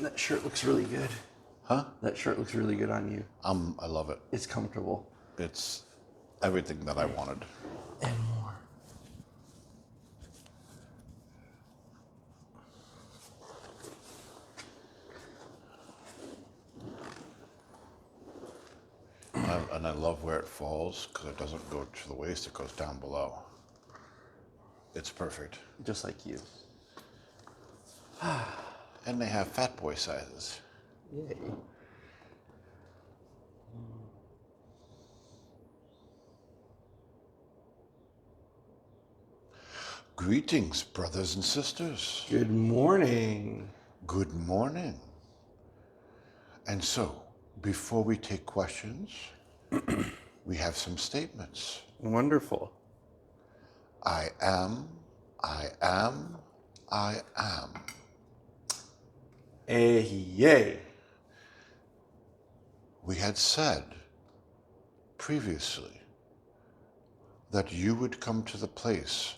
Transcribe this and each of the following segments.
That shirt looks really good. Huh? That shirt looks really good on you. I love it. It's comfortable. It's everything that I wanted. And more. And I love where it falls because it doesn't go to the waist, it goes down below. It's perfect. Just like you. And they have fat boy sizes. Yay. Greetings, brothers and sisters. Good morning. Good morning. And so, before we take questions, we have some statements. Wonderful. I am, I am, I am. Yay. We had said previously that you would come to the place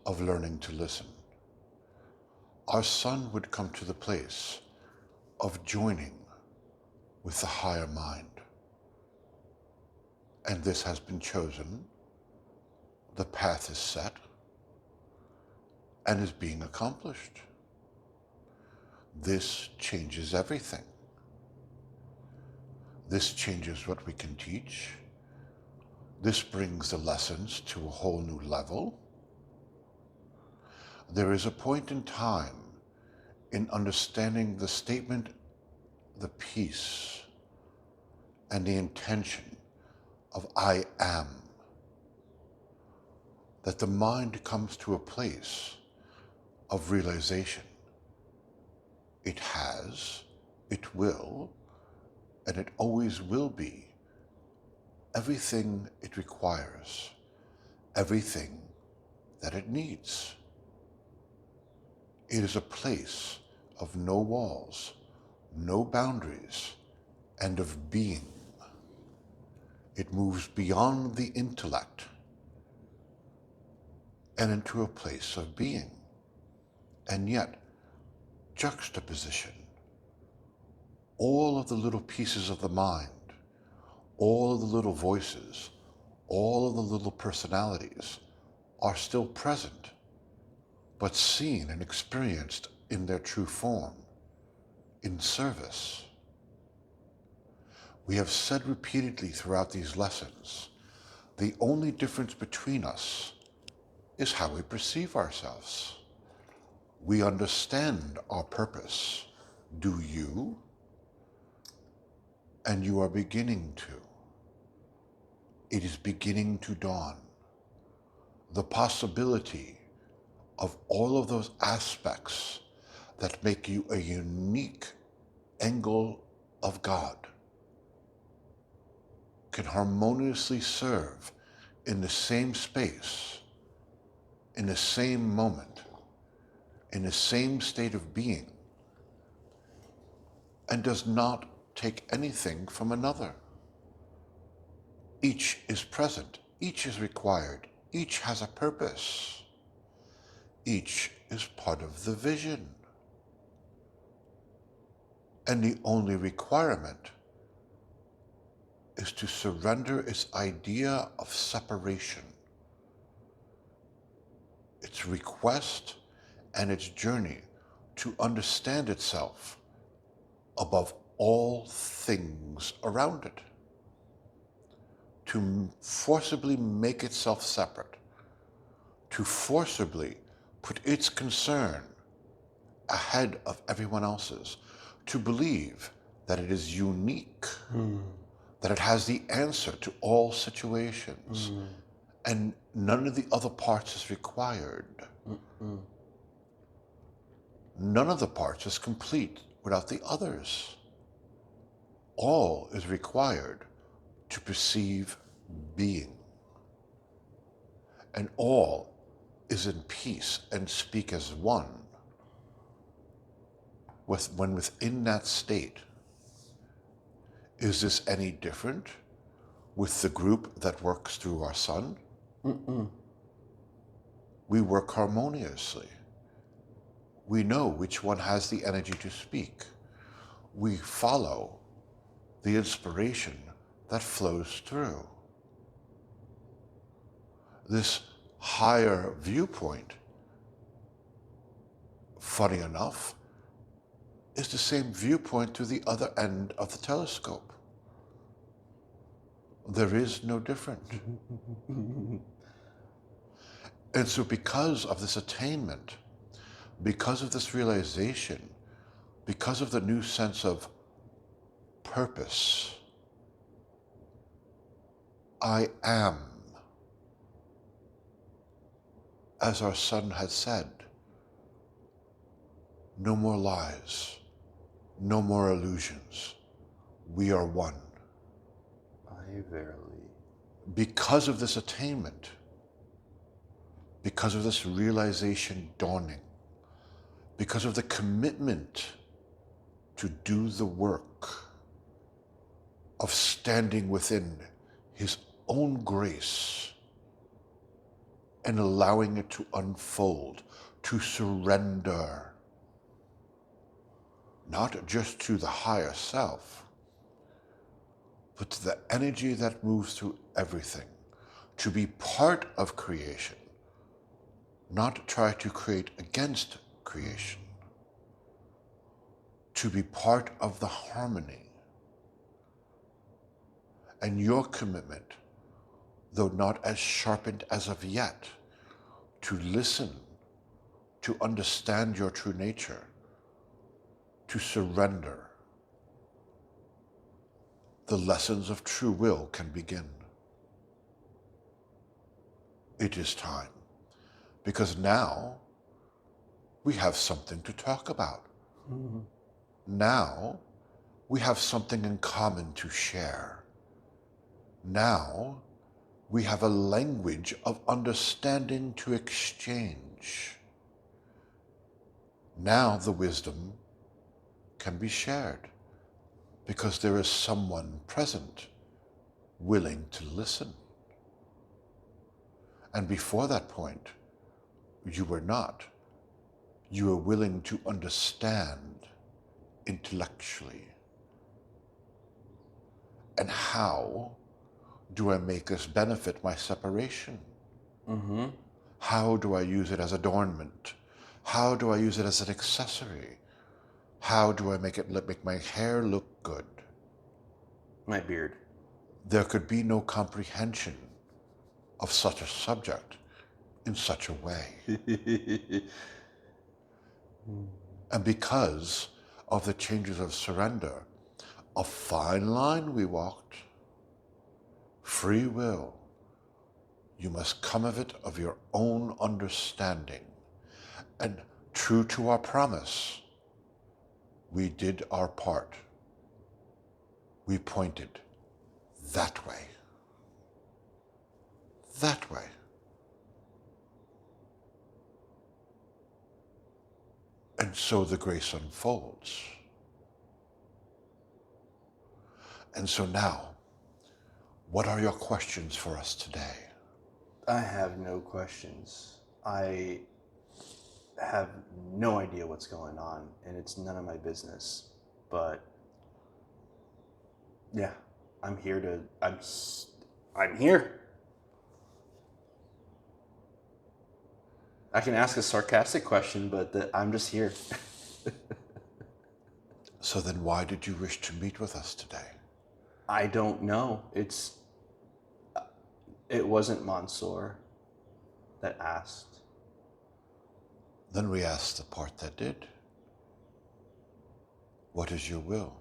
of learning to listen. Our son would come to the place of joining with the higher mind. And this has been chosen, the path is set, and is being accomplished. This changes everything. This changes what we can teach. This brings the lessons to a whole new level. There is a point in time in understanding the statement, the peace, and the intention of I am, that the mind comes to a place of realization. It has, it will, and it always will be everything it requires, everything that it needs. It is a place of no walls, no boundaries, and of being. It moves beyond the intellect and into a place of being. And yet, juxtaposition, all of the little pieces of the mind, all of the little voices, all of the little personalities are still present, but seen and experienced in their true form, in service. We have said repeatedly throughout these lessons, the only difference between us is how we perceive ourselves. We understand our purpose. Do you? And you are beginning to. It is beginning to dawn. The possibility of all of those aspects that make you a unique angle of God can harmoniously serve in the same space, in the same moment, in the same state of being, and does not take anything from another. Each is present, each is required, each has a purpose, each is part of the vision. And the only requirement is to surrender its idea of separation, its request and its journey to understand itself above all things around it, to forcibly make itself separate, to forcibly put its concern ahead of everyone else's, to believe that it is unique, that it has the answer to all situations, and none of the other parts is required. None of the parts is complete without the others. All is required to perceive being. And all is in peace and speak as one. When within that state, Is this any different with the group that works through our sun? We work harmoniously. We know which one has the energy to speak. We follow the inspiration that flows through. This higher viewpoint, funny enough, is the same viewpoint to the other end of the telescope. There is no difference. And so because of this attainment, because of this realization, because of the new sense of purpose, I am, as our sun has said, no more lies, no more illusions. We are one. I verily. Because of this attainment, because of this realization dawning, because of the commitment to do the work of standing within his own grace and allowing it to unfold, to surrender, not just to the higher self, but to the energy that moves through everything, to be part of creation, not try to create against creation, to be part of the harmony. And your commitment, though not as sharpened as of yet, to listen, to understand your true nature, to surrender, the lessons of true will can begin. It is time, because now we have something to talk about. Now we have something in common to share. Now we have a language of understanding to exchange. Now the wisdom can be shared because there is someone present willing to listen. And before that point, you were not. You were willing to understand intellectually. And how do I make this benefit my separation? How do I use it as adornment? How do I use it as an accessory? How do I make my hair look good? My beard. There could be no comprehension of such a subject in such a way. And because of the changes of surrender, a fine line we walked, free will, you must come of it of your own understanding. And true to our promise, we did our part. We pointed that way. That way. And so the grace unfolds. And so now, what are your questions for us today? I have no questions. I have no idea what's going on, and it's none of my business. But yeah, I'm here to. I'm here. I can ask a sarcastic question, but I'm just here. So then why did you wish to meet with us today? I don't know. It wasn't Mansour that asked. Then we asked the part that did. What is your will?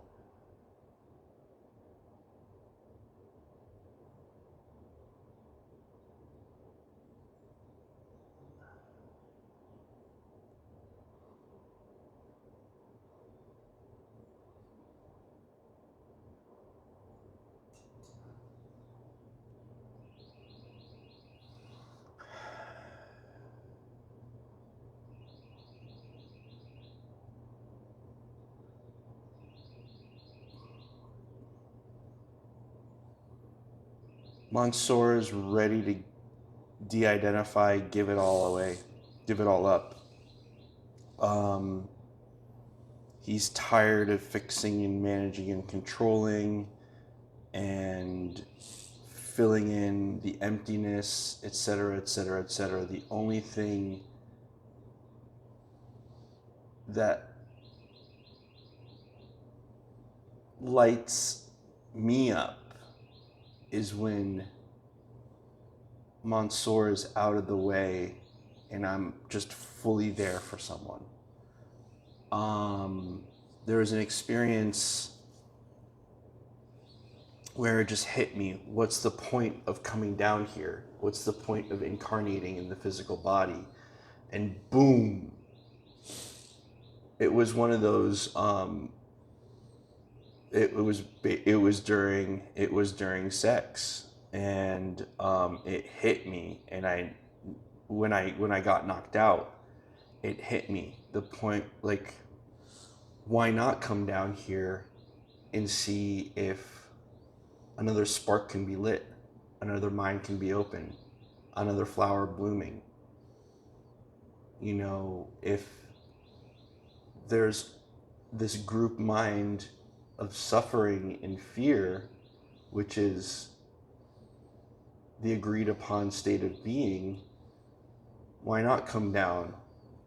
Mansoor is ready to de-identify, give it all away, give it all up. He's tired of fixing and managing and controlling and filling in the emptiness, etc., etc., etc. The only thing that lights me up is when Mansoor is out of the way and I'm just fully there for someone. There was an experience where it just hit me. What's the point of coming down here? What's the point of incarnating in the physical body? And boom, it was one of those. It was during sex, and it hit me. And when I got knocked out, it hit me. The point, like, why not come down here and see if another spark can be lit, another mind can be open, another flower blooming. You know, if there's this group mind of suffering and fear, which is the agreed upon state of being, why not come down?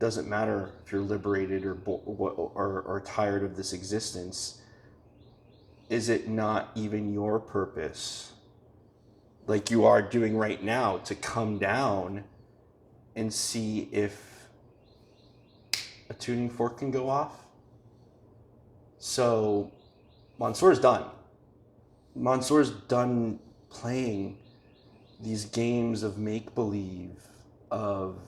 Doesn't matter if you're liberated or tired of this existence. Is it not even your purpose, like you are doing right now, to come down and see if a tuning fork can go off? So Mansoor's done. Mansoor's done playing these games of make-believe, of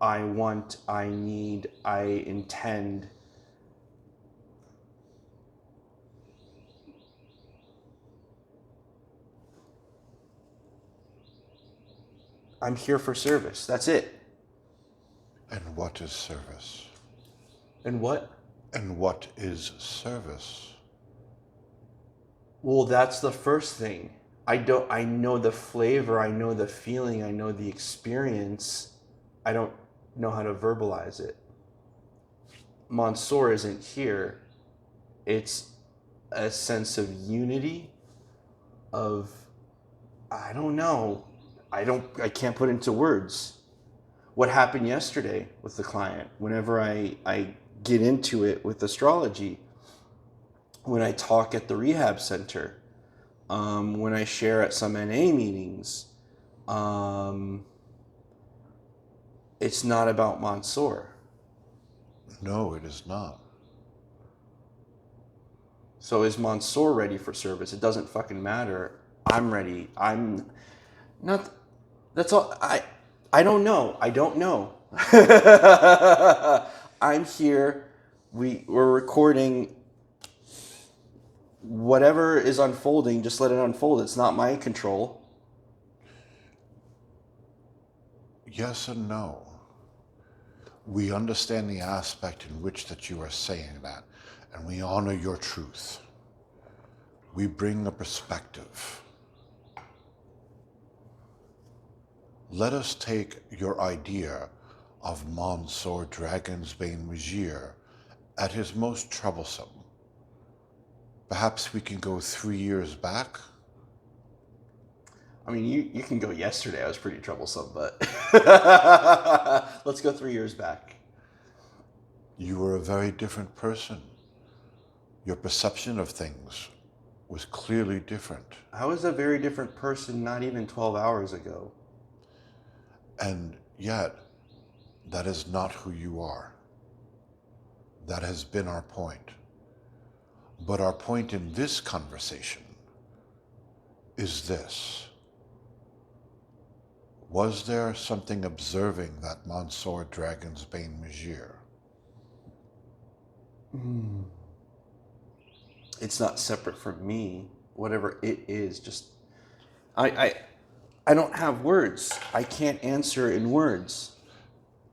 I want, I need, I intend. I'm here for service. That's it. And what is service? And what? And what is service? Well, that's the first thing. I know the flavor, I know the feeling, I know the experience. I don't know how to verbalize it. Mansoor isn't here. It's a sense of unity, of, I don't know. I can't put into words what happened yesterday with the client. Whenever I get into it with astrology, when I talk at the rehab center, when I share at some NA meetings, it's not about Mansoor. No, it is not. So is Mansoor ready for service? It doesn't fucking matter. I'm ready. I'm not. That's all. I don't know. I don't know. I'm here. We're recording. Whatever is unfolding, just let it unfold. It's not my control. Yes and no. We understand the aspect in which that you are saying that, and we honor your truth. We bring a perspective. Let us take your idea of Mansoor Dragonsbane Majir at his most troublesome. Perhaps we can go 3 years back. I mean, you can go yesterday. I was pretty troublesome, but let's go 3 years back. You were a very different person. Your perception of things was clearly different. I was a very different person not even 12 hours ago. And yet, that is not who you are. That has been our point. But our point in this conversation is this. Was there something observing that Mansoor Dragonsbane Majir? It's not separate from me. Whatever it is, just I don't have words. I can't answer in words.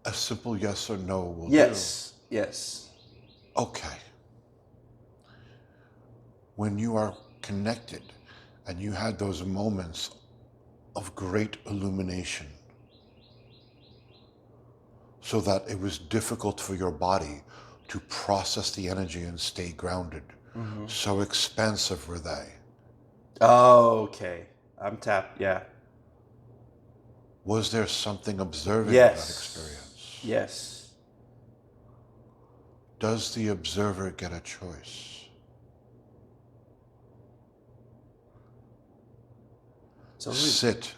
A simple yes or no will Yes. Yes. do. Okay. When you are connected and you had those moments of great illumination, so that it was difficult for your body to process the energy and stay grounded. Mm-hmm. So expansive were they. Oh, okay. I'm tapped. Yeah. Was there something observing that Yes. experience? Yes. Does the observer get a choice? So Sit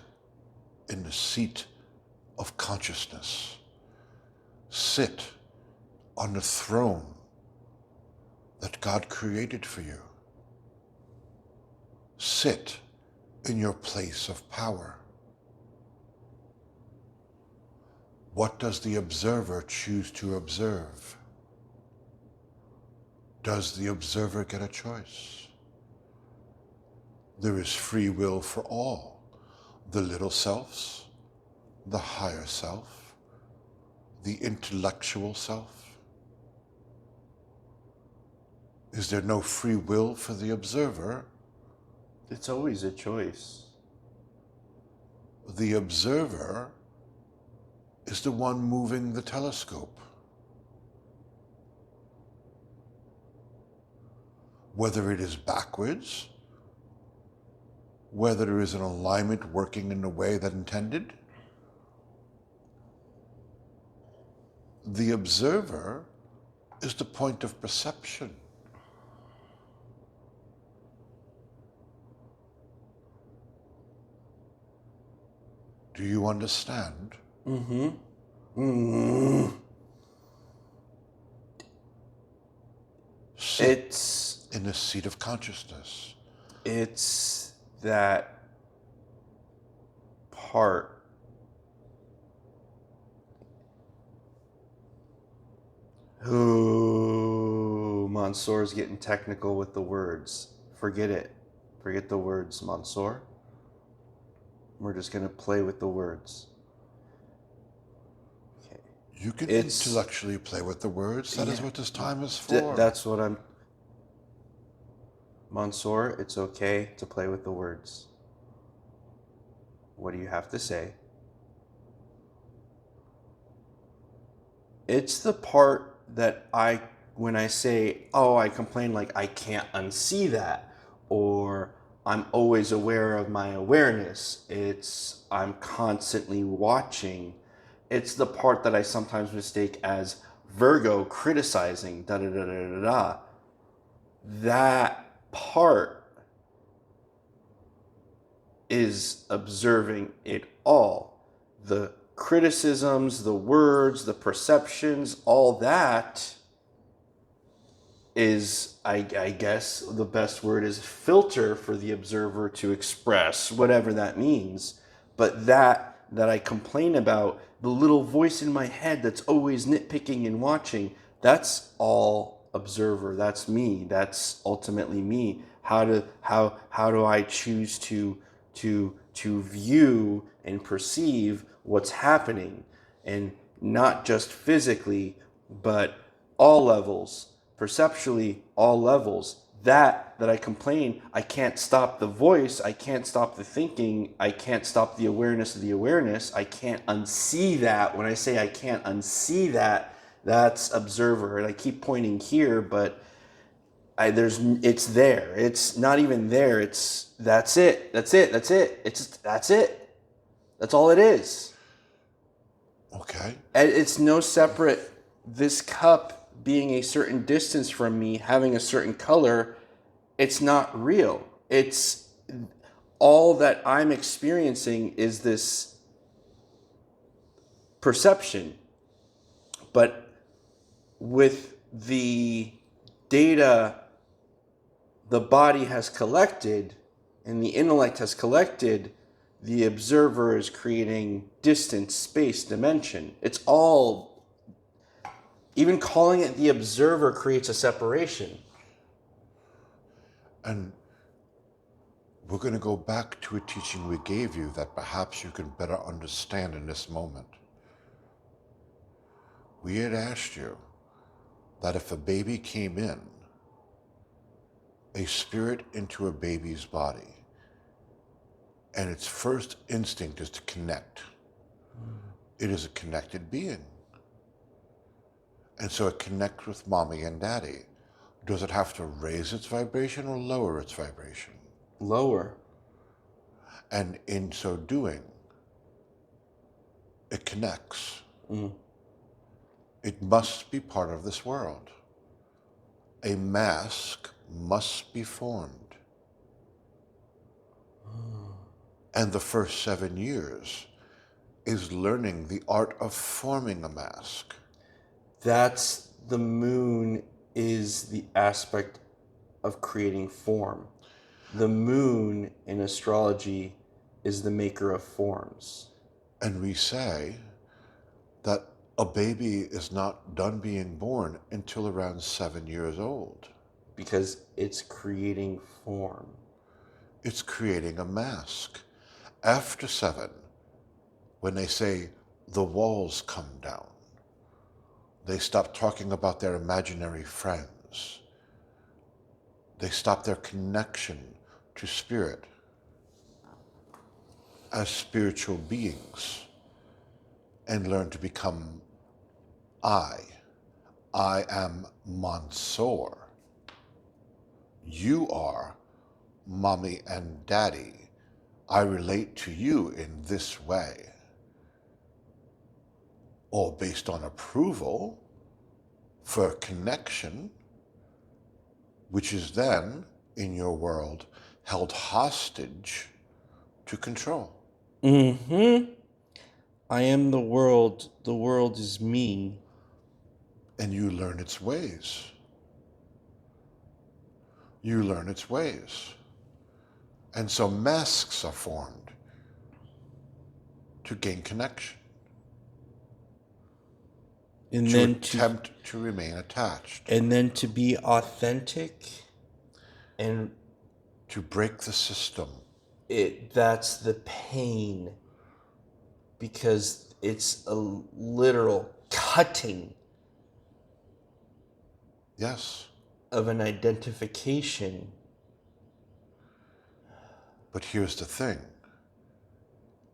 in the seat of consciousness. Sit on the throne that God created for you. Sit in your place of power. What does the observer choose to observe? Does the observer get a choice? There is free will for all. The little selves, the higher self, the intellectual self. Is there no free will for the observer? it's always a choice. The observer is the one moving the telescope. Whether it is backwards, whether there is an alignment working in the way that intended, the observer is the point of perception. Do you understand? Mm-hmm. Mm-hmm. Sit It's in the seat of consciousness. it's that part. Ooh, Mansour's getting technical with the words. Forget it. Forget the words, Mansour. We're just gonna play with the words. Okay. You can It's intellectually play with the words. That is yeah. what this time is for. That's what I'm. Mansour, it's okay to play with the words. What do you have to say? It's the part that when I say, oh, I complain like I can't unsee that, or I'm always aware of my awareness. It's I'm constantly watching. It's the part that I sometimes mistake as Virgo criticizing, da da da da da da. That part is observing it all. The criticisms, the words, the perceptions, all that is, I guess, the best word is filter for the observer to express, whatever that means. But that I complain about, the little voice in my head that's always nitpicking and watching, that's all observer. That's me. That's ultimately me. How do I choose to view and perceive what's happening, and not just physically, but all levels, perceptually, all levels. That I complain, I can't stop the voice, I can't stop the thinking, I can't stop the awareness of the awareness, I can't unsee that. When I say I can't unsee that, that's observer. And I keep pointing here, but it's there. It's not even there. It's that's it. That's it. That's it. That's it. That's all it is. Okay. And it's no separate. This cup being a certain distance from me, having a certain color, it's not real. It's all that I'm experiencing is this perception. But with the data the body has collected and the intellect has collected, the observer is creating distance, space, dimension. It's all, even calling it the observer creates a separation. And we're going to go back to a teaching we gave you that perhaps you can better understand in this moment. We had asked you that if a baby came in, a spirit into a baby's body, And its first instinct is to connect. It is a connected being. And so it connects with mommy and daddy. Does it have to raise its vibration or lower its vibration? Lower. And in so doing, it connects. It must be part of this world. A mask must be formed. And the first 7 years is learning the art of forming a mask. That's the moon is the aspect of creating form. The moon in astrology is the maker of forms. And we say that a baby is not done being born until around 7 years old. Because it's creating form. It's creating a mask. After 7, when they say the walls come down, they stop talking about their imaginary friends. They stop their connection to spirit as spiritual beings and learn to become I. I am Mansoor. You are mommy and daddy. I relate to you in this way. All based on approval for connection, which is then, in your world, held hostage to control. I am the world is me. And you learn its ways. You learn its ways. And so masks are formed to gain connection. And to then attempt to remain attached. And then to be authentic and to break the system. That's the pain, because it's a literal cutting. Yes. Of an identification. But here's the thing.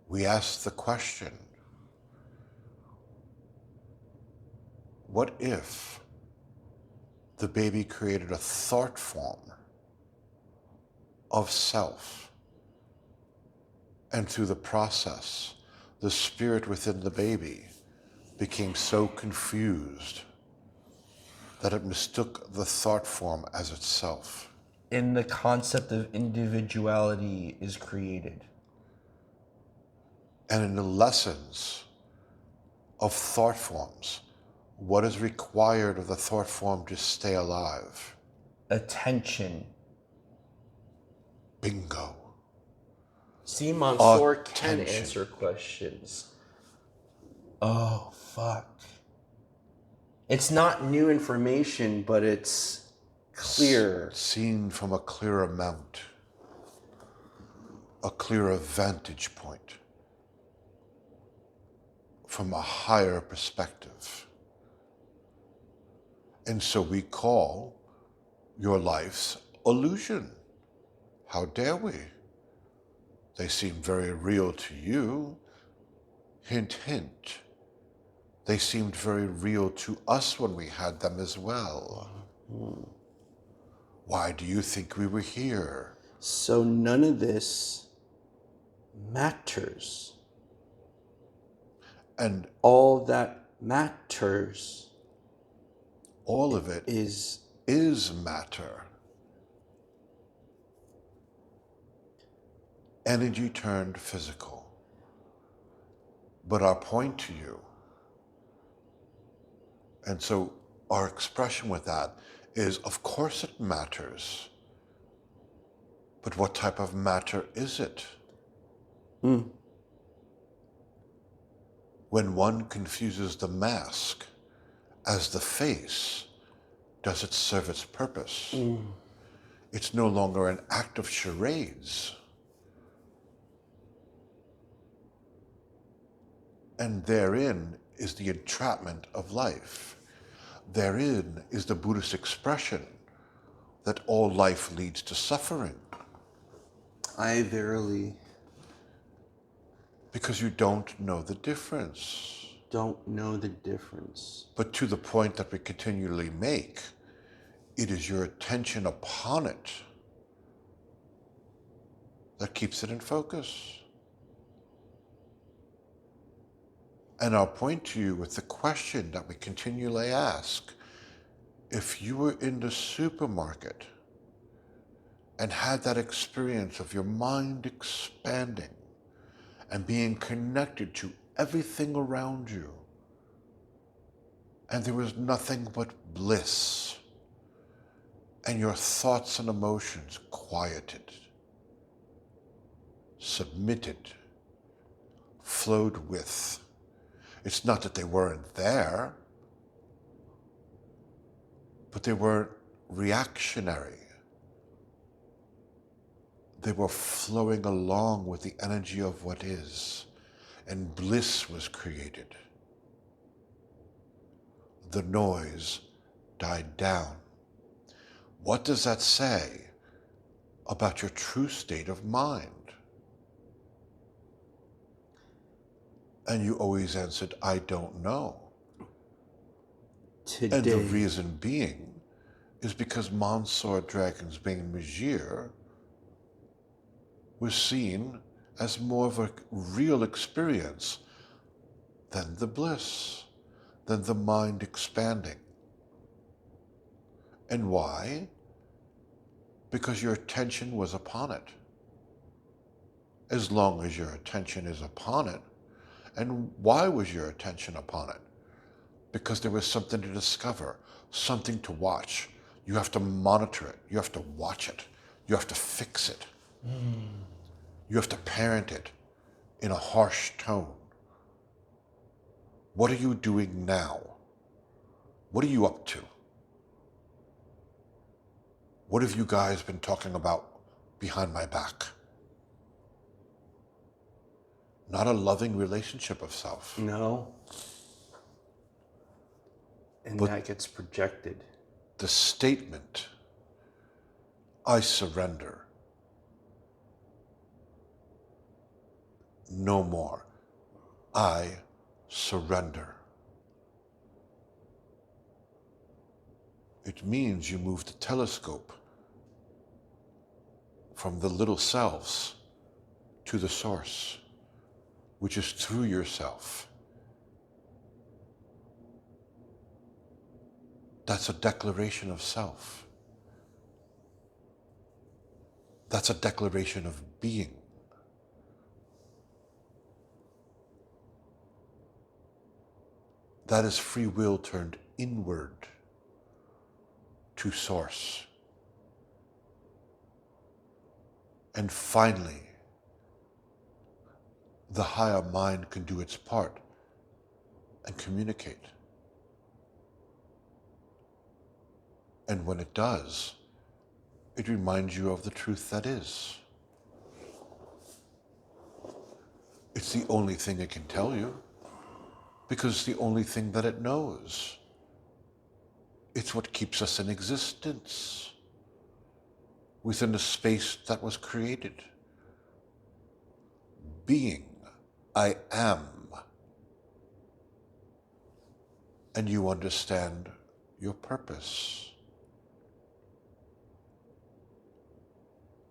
We ask the question, what if the baby created a thought form of self, and through the process, the spirit within the baby became so confused that it mistook the thought form as itself? And the concept of individuality is created. And in the lessons of thought forms, what is required of the thought form to stay alive? Attention. Bingo. See, Mansoor can answer questions. Oh, fuck. It's not new information, but it's clear. Seen from a clearer mount, a clearer vantage point, from a higher perspective. And so we call your life's illusion. How dare we? They seem very real to you. Hint, hint. They seemed very real to us when we had them as well. Why do you think we were here? So none of this matters. And all that matters. All of it is matter. Energy turned physical. But our point to you, and so our expression with that is, of course it matters. But what type of matter is it? When one confuses the mask as the face, does it serve its purpose? It's no longer an act of charades. And therein is the entrapment of life. Therein is the Buddhist expression that all life leads to suffering. I verily Because you don't know the difference. Don't know the difference. But to the point that we continually make, it is your attention upon it that keeps it in focus. And I'll point to you with the question that we continually ask. If you were in the supermarket and had that experience of your mind expanding and being connected to everything around you, and there was nothing but bliss, and your thoughts and emotions quieted, submitted, flowed with. It's not that they weren't there, but they weren't reactionary. They were flowing along with the energy of what is, and bliss was created. The noise died down. What does that say about your true state of mind? And you always answered, I don't know. Today. And the reason being is because Mansour Dragon's Bane Majir was seen as more of a real experience than the bliss, than the mind expanding. And why? Because your attention was upon it. As long as your attention is upon it. And why was your attention upon it? Because there was something to discover, something to watch. You have to monitor it. You have to watch it. You have to fix it. You have to parent it in a harsh tone. What are you doing now? What are you up to? What have you guys been talking about behind my back? Not a loving relationship of self. No. And But that gets projected. the statement, I surrender. No more. I surrender. It means you move the telescope from the little selves to the source, which is through yourself. That's a declaration of self. That's a declaration of being. That is free will turned inward to source. And finally, the higher mind can do its part and communicate. And when it does, it reminds you of the truth that is. It's the only thing it can tell you, because it's the only thing that it knows. It's what keeps us in existence within the space that was created. Being, I am. And you understand your purpose.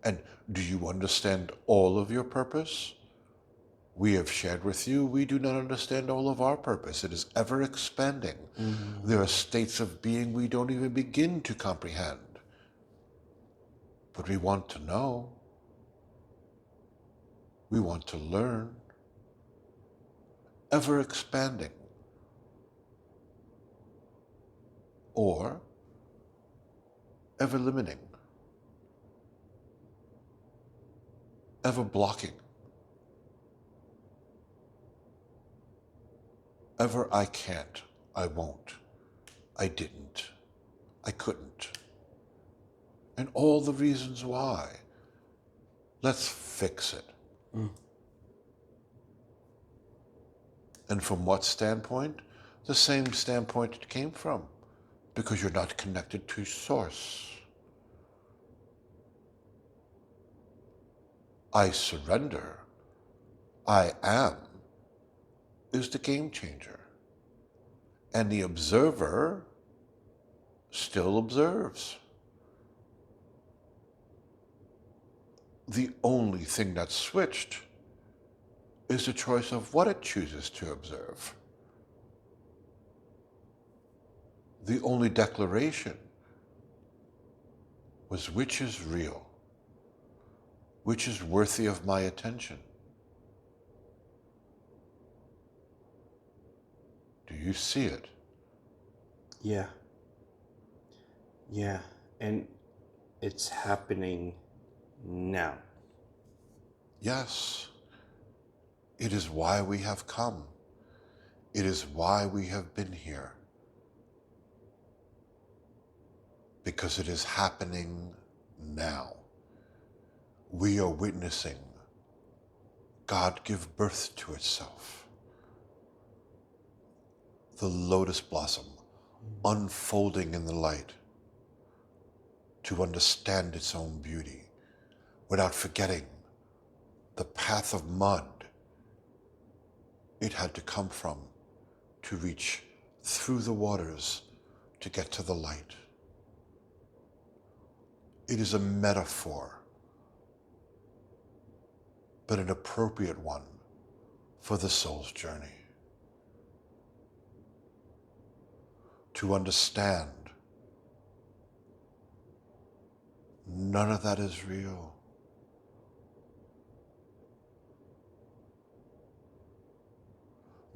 And do you understand all of your purpose? We have shared with you, we do not understand all of our purpose. It is ever expanding. Mm-hmm. There are states of being we don't even begin to comprehend. But we want to know. We want to learn. Ever expanding. Or ever limiting. Ever blocking. Ever I can't, I won't, I didn't, I couldn't. And all the reasons why. Let's fix it. And from what standpoint? The same standpoint it came from, because you're not connected to source. I surrender. I am is the game changer. And the observer still observes. The only thing that's switched is the choice of what it chooses to observe. The only declaration was which is real, which is worthy of my attention. Do you see it? Yeah. Yeah. And it's happening now. Yes. It is why we have come. It is why we have been here. Because it is happening now. We are witnessing God give birth to itself. The lotus blossom unfolding in the light to understand its own beauty without forgetting the path of mud it had to come from to reach through the waters to get to the light. It is a metaphor, but an appropriate one for the soul's journey. To understand none of that is real.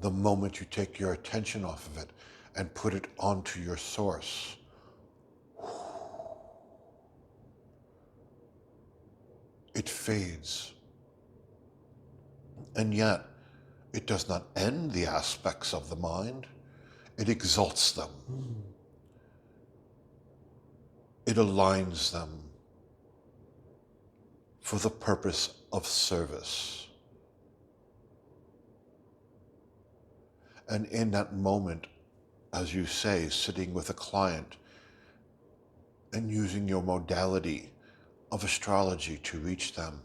The moment you take your attention off of it and put it onto your source, it fades. And yet, it does not end the aspects of the mind. It exalts them. It aligns them for the purpose of service. And in that moment, as you say, sitting with a client and using your modality of astrology to reach them,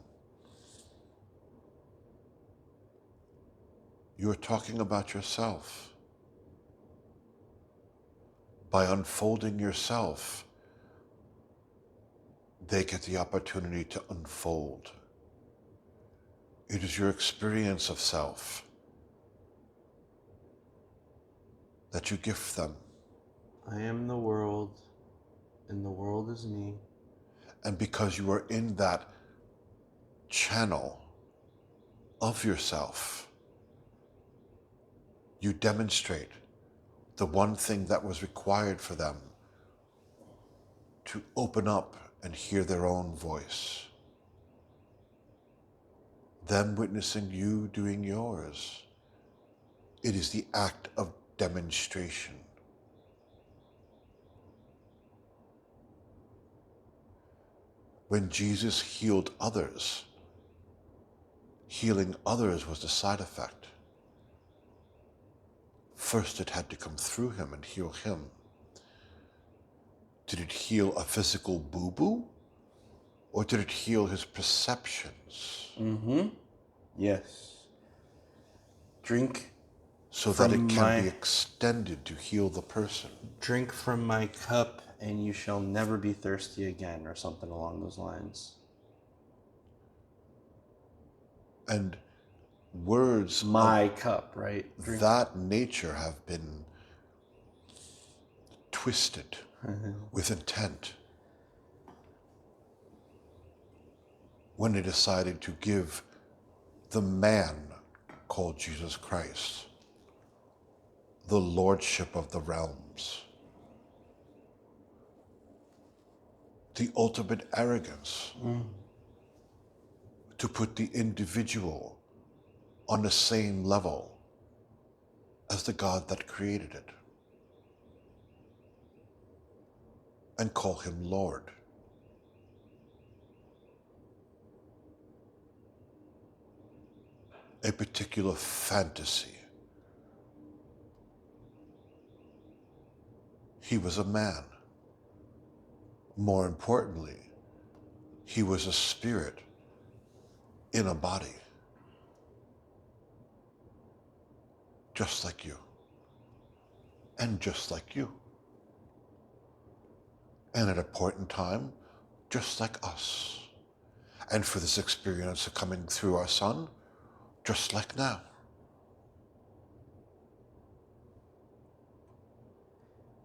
you are talking about yourself. By unfolding yourself, they get the opportunity to unfold. It is your experience of self that you gift them. I am the world, and the world is me. And because you are in that channel of yourself, you demonstrate the one thing that was required for them to open up and hear their own voice. Them witnessing you doing yours. It is the act of demonstration. When Jesus healed others, healing others was the side effect. First, it had to come through him and heal him. Did it heal a physical boo-boo? Or did it heal his perceptions? Yes. Drink So that it from can my be extended to heal the person. drink from my cup, and you shall never be thirsty again, or something along those lines. And words My cup, right? of that nature have been twisted with intent when they decided to give the man called Jesus Christ the lordship of the realms, the ultimate arrogance to put the individual on the same level as the God that created it and call him Lord. A particular fantasy. He was a man. More importantly, he was a spirit in a body. just like you, and just like you. And at a point in time, just like us. And for this experience of coming through our sun, just like now.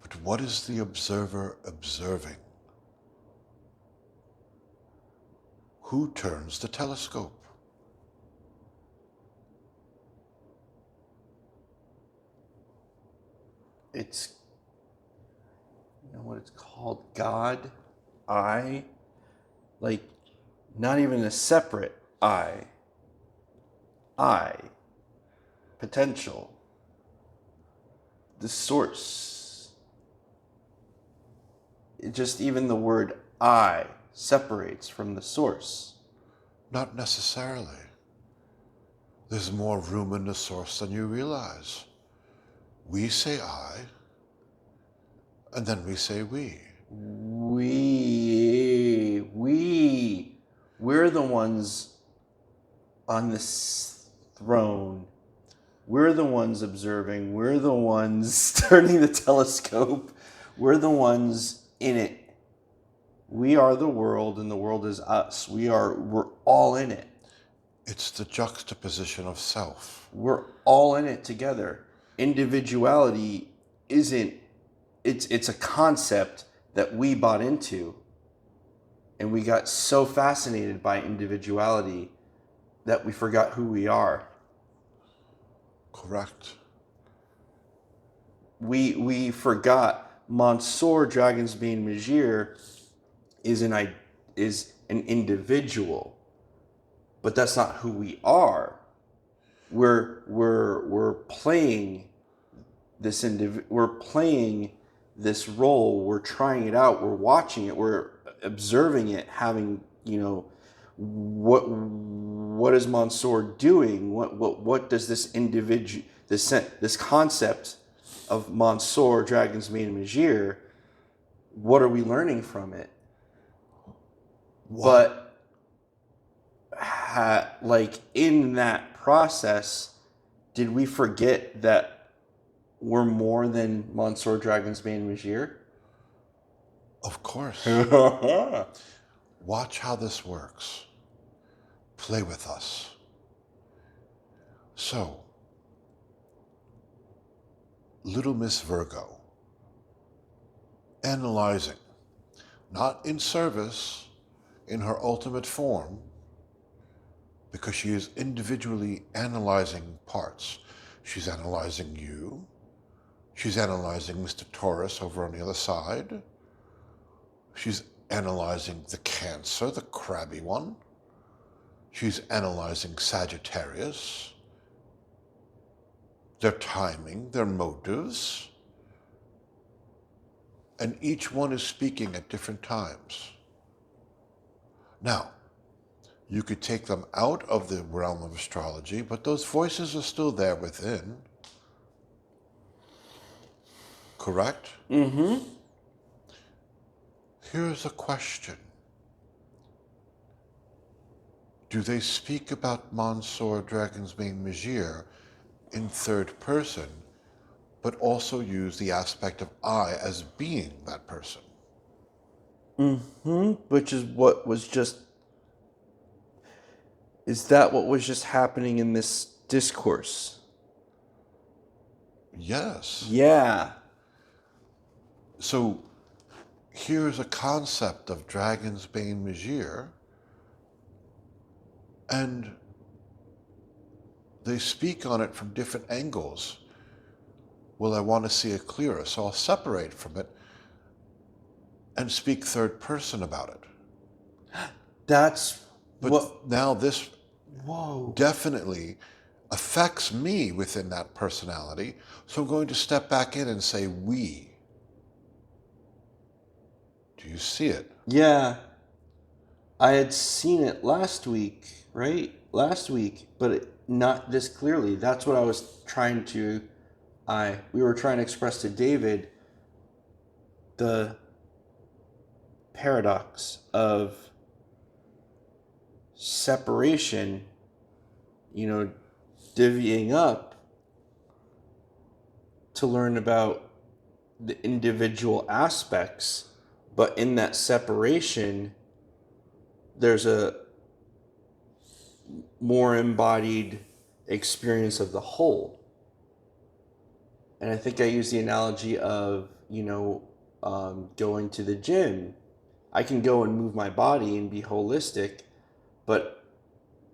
But what is the observer observing? Who turns the telescope? It's, you know what it's called? God, I, like, not even a separate I, potential, the source. Just even the word I separates from the source. Not necessarily. There's more room in the source than you realize. We say I, and then we say we. We're the ones on this throne. We're the ones observing. We're the ones turning the telescope. We're the ones in it. We are the world, and the world is us. We're all in it. It's the juxtaposition of self. We're all in it together. Individuality isn't, it's a concept that we bought into. And we got so fascinated by individuality that we forgot who we are. Correct. We forgot Monsieur Dragonsbane Magier is an individual, but that's not who we are. We're playing this we're playing this role. We're trying it out. We're watching it. We're observing it. Having, what is Monsieur doing? What does this individual, this concept of Monsieur Dragonsbane Magier, what are we learning from it? What? But like in that process, did we forget that we're more than Monsieur Dragonsbane Magier? Of course. Watch how this works. Play with us. So, little Miss Virgo, analyzing, not in service, in her ultimate form, because she is individually analyzing parts. She's analyzing you. She's analyzing Mr. Taurus over on the other side. She's analyzing the Cancer, the crabby one. She's analyzing Sagittarius, their timing, their motives. And each one is speaking at different times. Now, you could take them out of the realm of astrology, but those voices are still there within. Correct? Mm-hmm. Here's a question. Do they speak about Monsieur Dragonsbane Magier in third person, but also use the aspect of I as being that person? Mm-hmm. Which is what was just... Is that what was just happening in this discourse? Yes. Yeah. So here's a concept of Dragonsbane Magier, and they speak on it from different angles. Well, I want to see it clearer, so I'll separate from it and speak third person about it. That's But what... now this Whoa. definitely affects me within that personality, so I'm going to step back in and say we. Do you see it? Yeah. I had seen it last week, right? Last week, but not this clearly. That's what I was trying to... We were trying to express to David the paradox of separation, divvying up, to learn about the individual aspects, but in that separation, there's a more embodied experience of the whole. And I think I use the analogy of, going to the gym. I can go and move my body and be holistic, but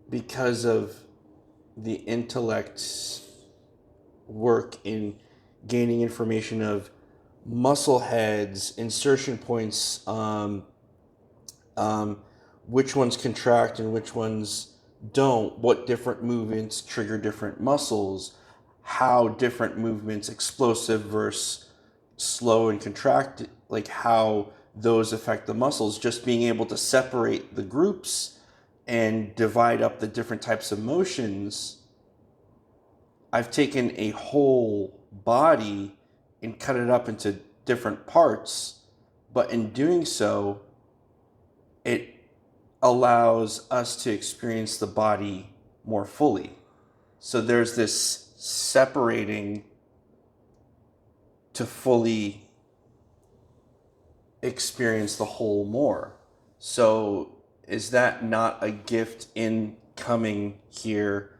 because of the intellect's work in gaining information of muscle heads, insertion points, which ones contract and which ones don't, what different movements trigger different muscles, how different movements, explosive versus slow and contract, like how those affect the muscles, just being able to separate the groups and divide up the different types of motions. I've taken a whole body and cut it up into different parts, but in doing so, it allows us to experience the body more fully. So there's this separating to fully experience the whole more. So is that not a gift in coming here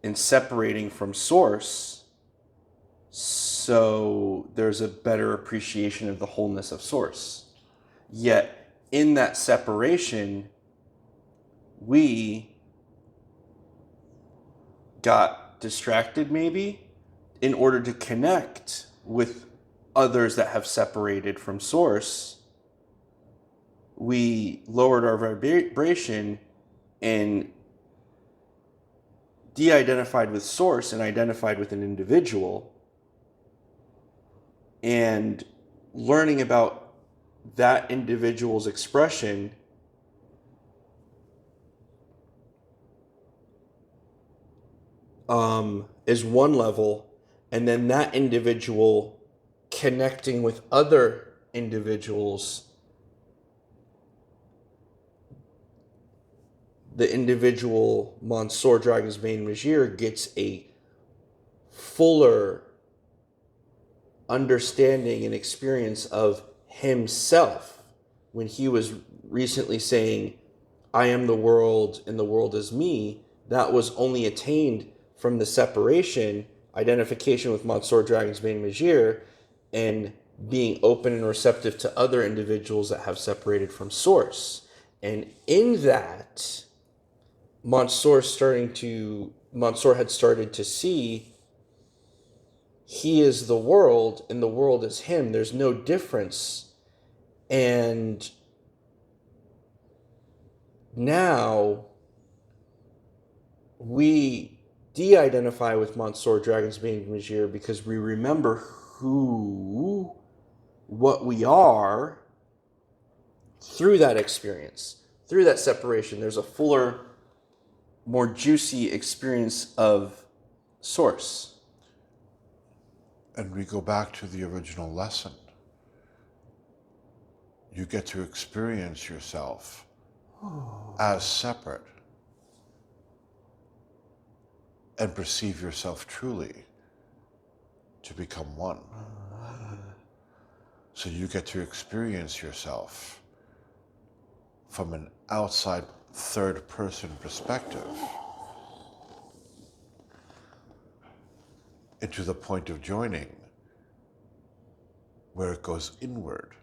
and separating from source, so there's a better appreciation of the wholeness of source? Yet in that separation, we got distracted maybe in order to connect with others that have separated from source. We lowered our vibration and de-identified with source and identified with an individual. And learning about that individual's expression is one level, and then that individual connecting with other individuals, the individual Mansoor Dragon's Mane Majir gets a fuller understanding and experience of himself when he was recently saying, I am the world and the world is me. That was only attained from the separation, identification with Mansoor Dragon's Mane Majir, and being open and receptive to other individuals that have separated from source. And in that, Mansoor had started to see he is the world and the world is him. There's no difference. And now we de-identify with Mansoor Dragon's Mane Majir because we remember what we are through that experience, through that separation. There's a fuller, more juicy experience of source. And we go back to the original lesson. You get to experience yourself as separate and perceive yourself truly to become one. So you get to experience yourself from an outside third person perspective into the point of joining where it goes inward.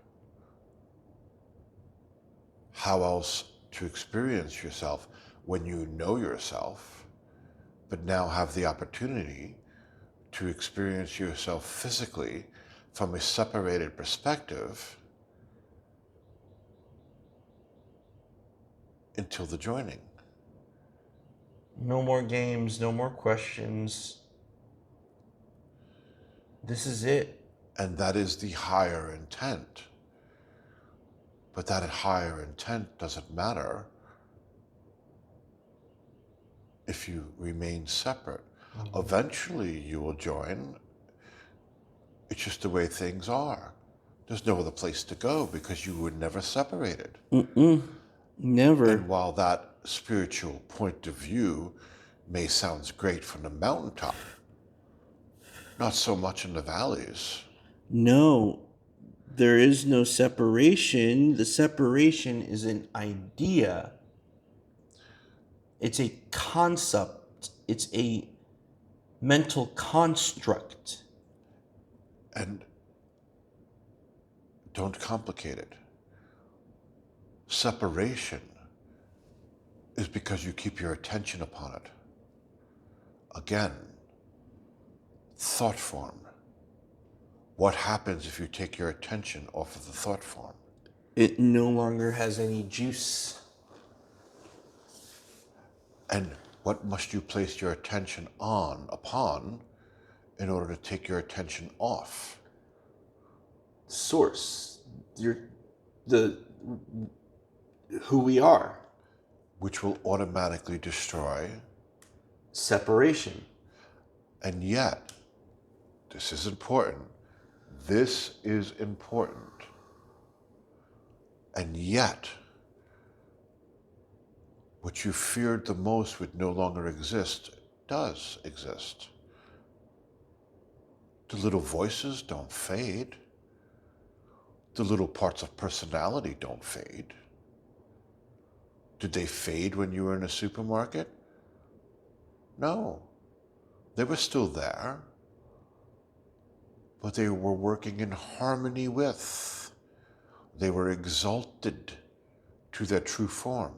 How else to experience yourself when you know yourself, but now have the opportunity to experience yourself physically from a separated perspective until the joining. No more games, no more questions. This is it. And that is the higher intent. But that higher intent doesn't matter if you remain separate. Mm-hmm. Eventually you will join. It's just the way things are. There's no other place to go because you were never separated. Never. And while that spiritual point of view may sound great from the mountaintop, Not so much in the valleys. No, there is no separation. The separation is an idea. It's a concept. It's a mental construct. And don't complicate it. Separation is because you keep your attention upon it. Again, thought form. What happens if you take your attention off of the thought form? It no longer has any juice. And what must you place your attention upon, in order to take your attention off? Source. Who we are. Which will automatically destroy. Separation. And yet, this is important. This is important. And yet, what you feared the most would no longer exist, does exist. The little voices don't fade. The little parts of personality don't fade. Did they fade when you were in a supermarket? No. They were still there, but they were working in harmony with. They were exalted to their true form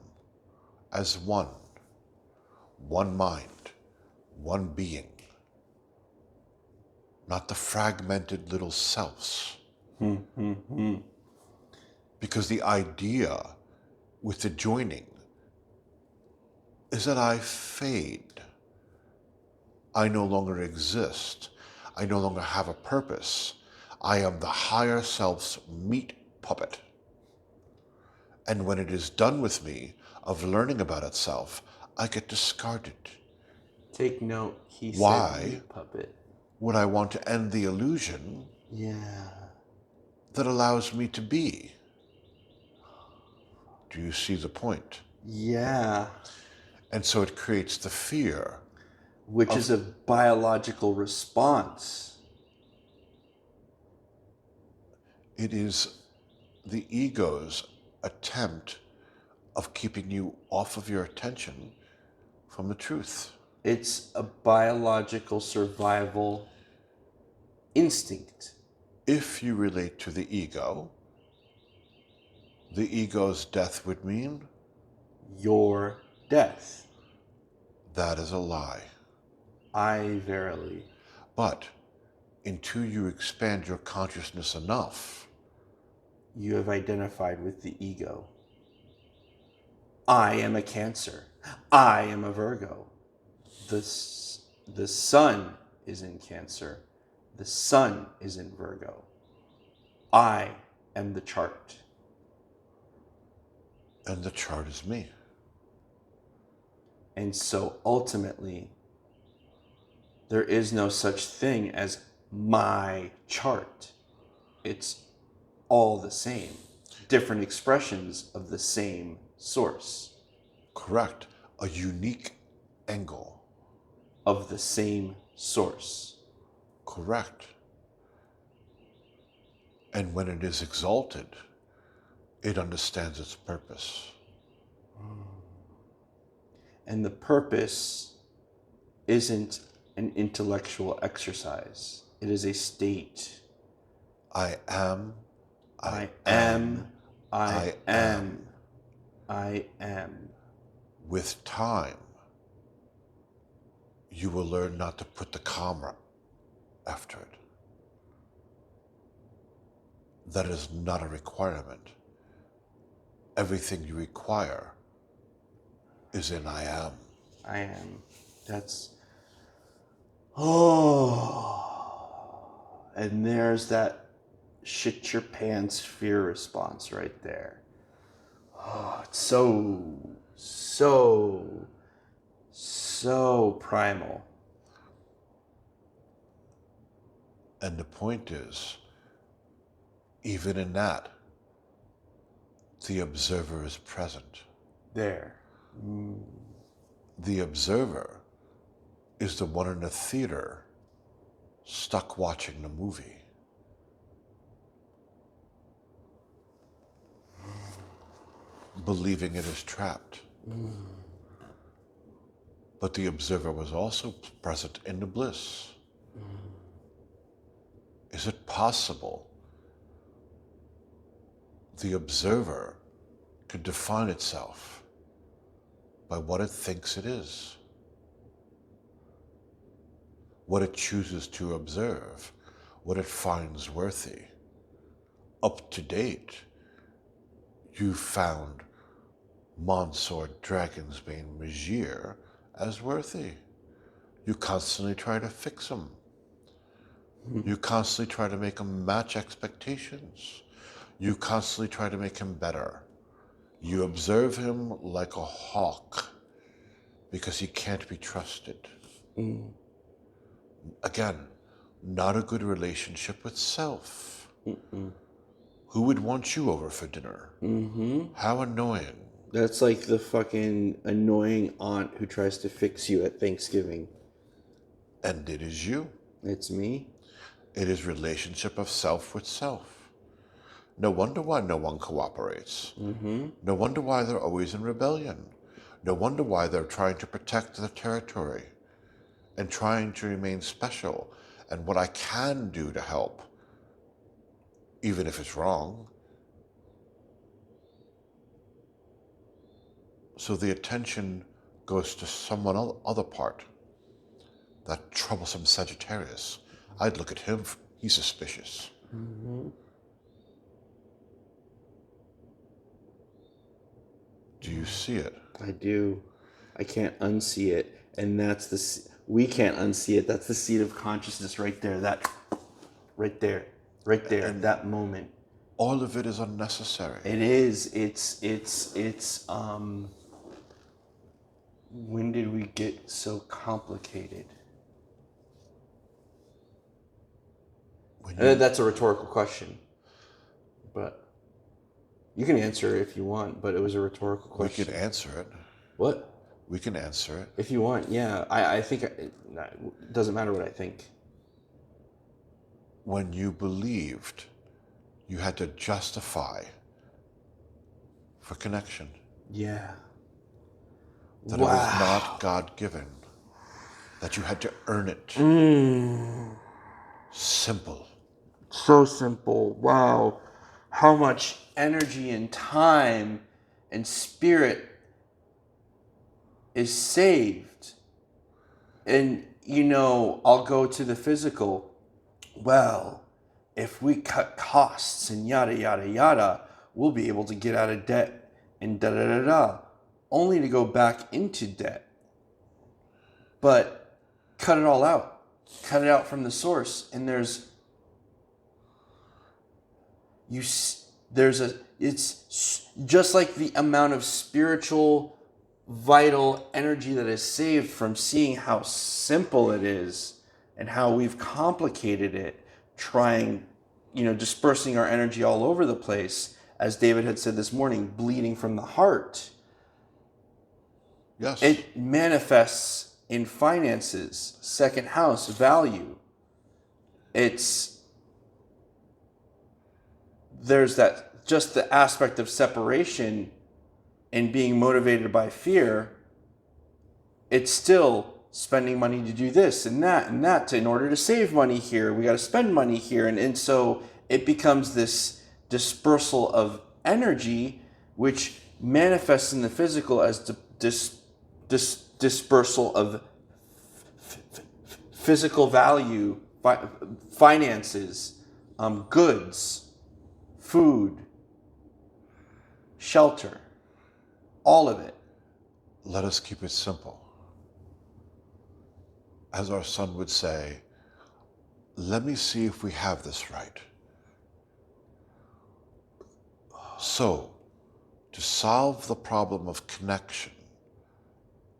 as one mind, one being, not the fragmented little selves. Because the idea with the joining is that I fade. I no longer exist. I no longer have a purpose. I am the higher self's meat puppet. And when it is done with me of learning about itself, I get discarded. Take note, he Why said meat puppet. Would I want to end the illusion that allows me to be? Do you see the point? Yeah. And so it creates the fear. Which is a biological response. It is the ego's attempt of keeping you off of your attention from the truth. It's a biological survival instinct. If you relate to the ego's death would mean? Your death. That is a lie. I verily. But until you expand your consciousness enough, you have identified with the ego. I am a Cancer. I am a Virgo. The sun is in Cancer. The sun is in Virgo. I am the chart. And the chart is me. And so ultimately, there is no such thing as my chart. It's all the same. Different expressions of the same source. Correct. A unique angle. Of the same source. Correct. And when it is exalted, it understands its purpose. And the purpose isn't an intellectual exercise. It is a state. I am. I am. With time, you will learn not to put the comma after it. That is not a requirement. Everything you require is in I am. I am. That's... And there's that shit your pants fear response right there. It's so primal. And the point is, even in that, the observer is present. There. The observer is the one in the theater stuck watching the movie. Believing it is trapped. But the observer was also present in the bliss. Is it possible the observer could define itself by what it thinks it is? What it chooses to observe, what it finds worthy. Up to date, you've found Monsor Dragonsbane Magir as worthy. You constantly try to fix him. You constantly try to make him match expectations. You constantly try to make him better. You observe him like a hawk because he can't be trusted. Again, not a good relationship with self. Who would want you over for dinner? How annoying. That's like the fucking annoying aunt who tries to fix you at Thanksgiving. And it is you. It's me. It is relationship of self with self. No wonder why no one cooperates. No wonder why they're always in rebellion. No wonder why they're trying to protect their territory and trying to remain special. And what I can do to help, even if it's wrong. So the attention goes to someone other part. That troublesome Sagittarius. I'd look at him, he's suspicious. Do you see it? I do. I can't unsee it. And we can't unsee it. That's the seat of consciousness right there. Right there, in that moment. All of it is unnecessary. It is. It's when did we get so complicated? That's a rhetorical question. But you can answer if you want, but it was a rhetorical question. We can answer it. What? We can answer it. If you want, yeah. I think it doesn't matter what I think. When you believed you had to justify for connection. Yeah. That it was not God-given. That you had to earn it. Simple. So simple. Wow. How much energy and time and spirit is saved. And, I'll go to the physical. Well, if we cut costs and yada, yada, yada, we'll be able to get out of debt and da, da, da, da, only to go back into debt. But cut it all out. Cut it out from the source. And it's just like the amount of spiritual, vital energy that is saved from seeing how simple it is and how we've complicated it, trying, dispersing our energy all over the place, as David had said this morning, bleeding from the heart. Yes. It manifests in finances, second house, value. There's just the aspect of separation and being motivated by fear. It's still spending money to do this and that in order to save money here. We got to spend money here. And so it becomes this dispersal of energy, which manifests in the physical as dispersal of physical value, finances, goods, food, shelter, all of it. Let us keep it simple. As our son would say, let me see if we have this right. So, to solve the problem of connection,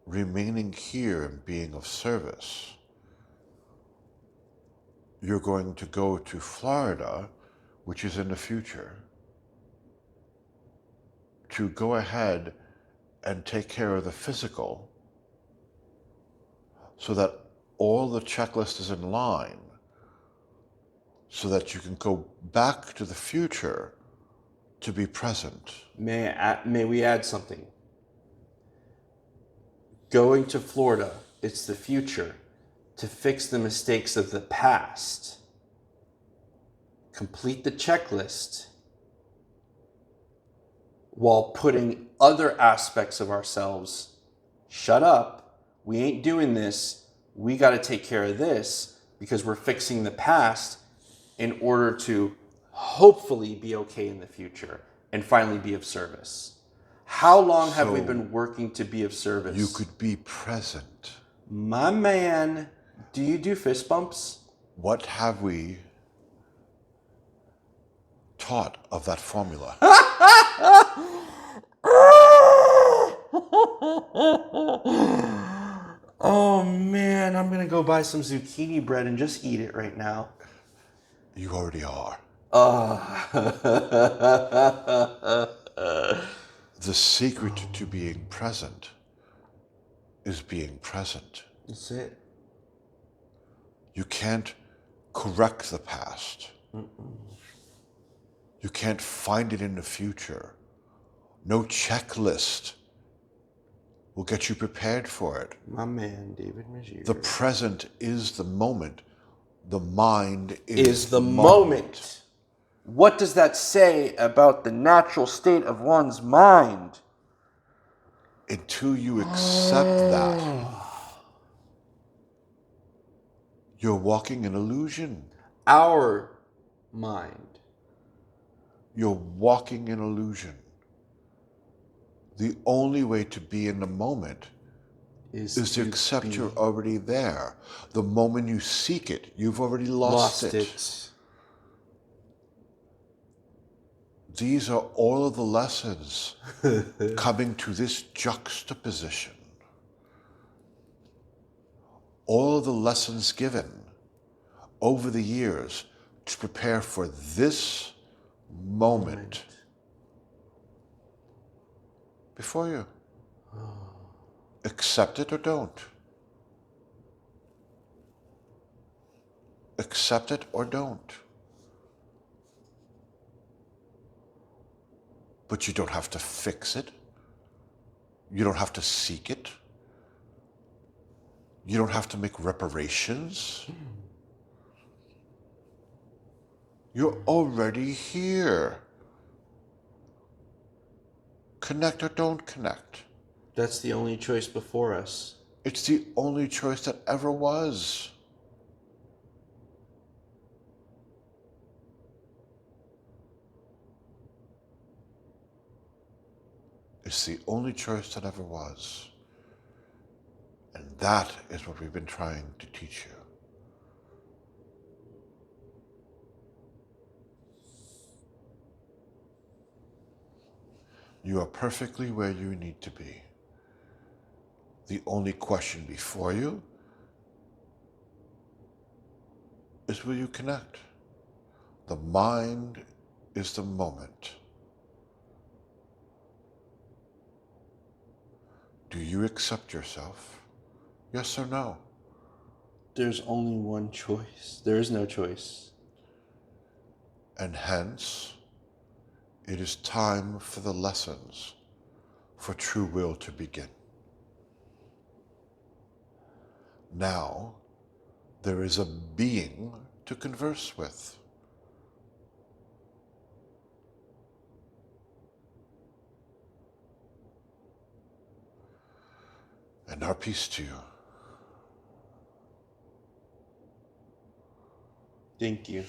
remaining here and being of service, you're going to go to Florida, which is in the future, to go ahead and take care of the physical so that all the checklist is in line so that you can go back to the future to be present. May we add something? Going to Florida, it's the future, to fix the mistakes of the past. Complete the checklist while putting other aspects of ourselves, shut up, we ain't doing this, we got to take care of this because we're fixing the past in order to hopefully be okay in the future and finally be of service. How long have we been working to be of service? You could be present. My man, do you do fist bumps? What have we taught of that formula? Oh man, I'm gonna go buy some zucchini bread and just eat it right now. You already are. The secret to being present is being present. That's it. You can't correct the past. You can't find it in the future. No checklist will get you prepared for it. My man, David Magier. The present is the moment. The mind is the moment. What does that say about the natural state of one's mind? Until you accept that, you're walking an illusion. Our mind. You're walking an illusion. The only way to be in the moment is to accept you're already there. The moment you seek it, you've already lost it. These are all of the lessons coming to this juxtaposition. All of the lessons given over the years to prepare for this moment before you. Accept it or don't. Accept it or don't. But you don't have to fix it. You don't have to seek it. You don't have to make reparations. You're already here. Connect or don't connect. That's the only choice before us. It's the only choice that ever was. It's the only choice that ever was. And that is what we've been trying to teach you. You are perfectly where you need to be. The only question before you is, will you connect? The mind is the moment. Do you accept yourself? Yes or no? There's only one choice. There is no choice. And hence, it is time for the lessons for true will to begin. Now, there is a being to converse with. And our peace to you. Thank you.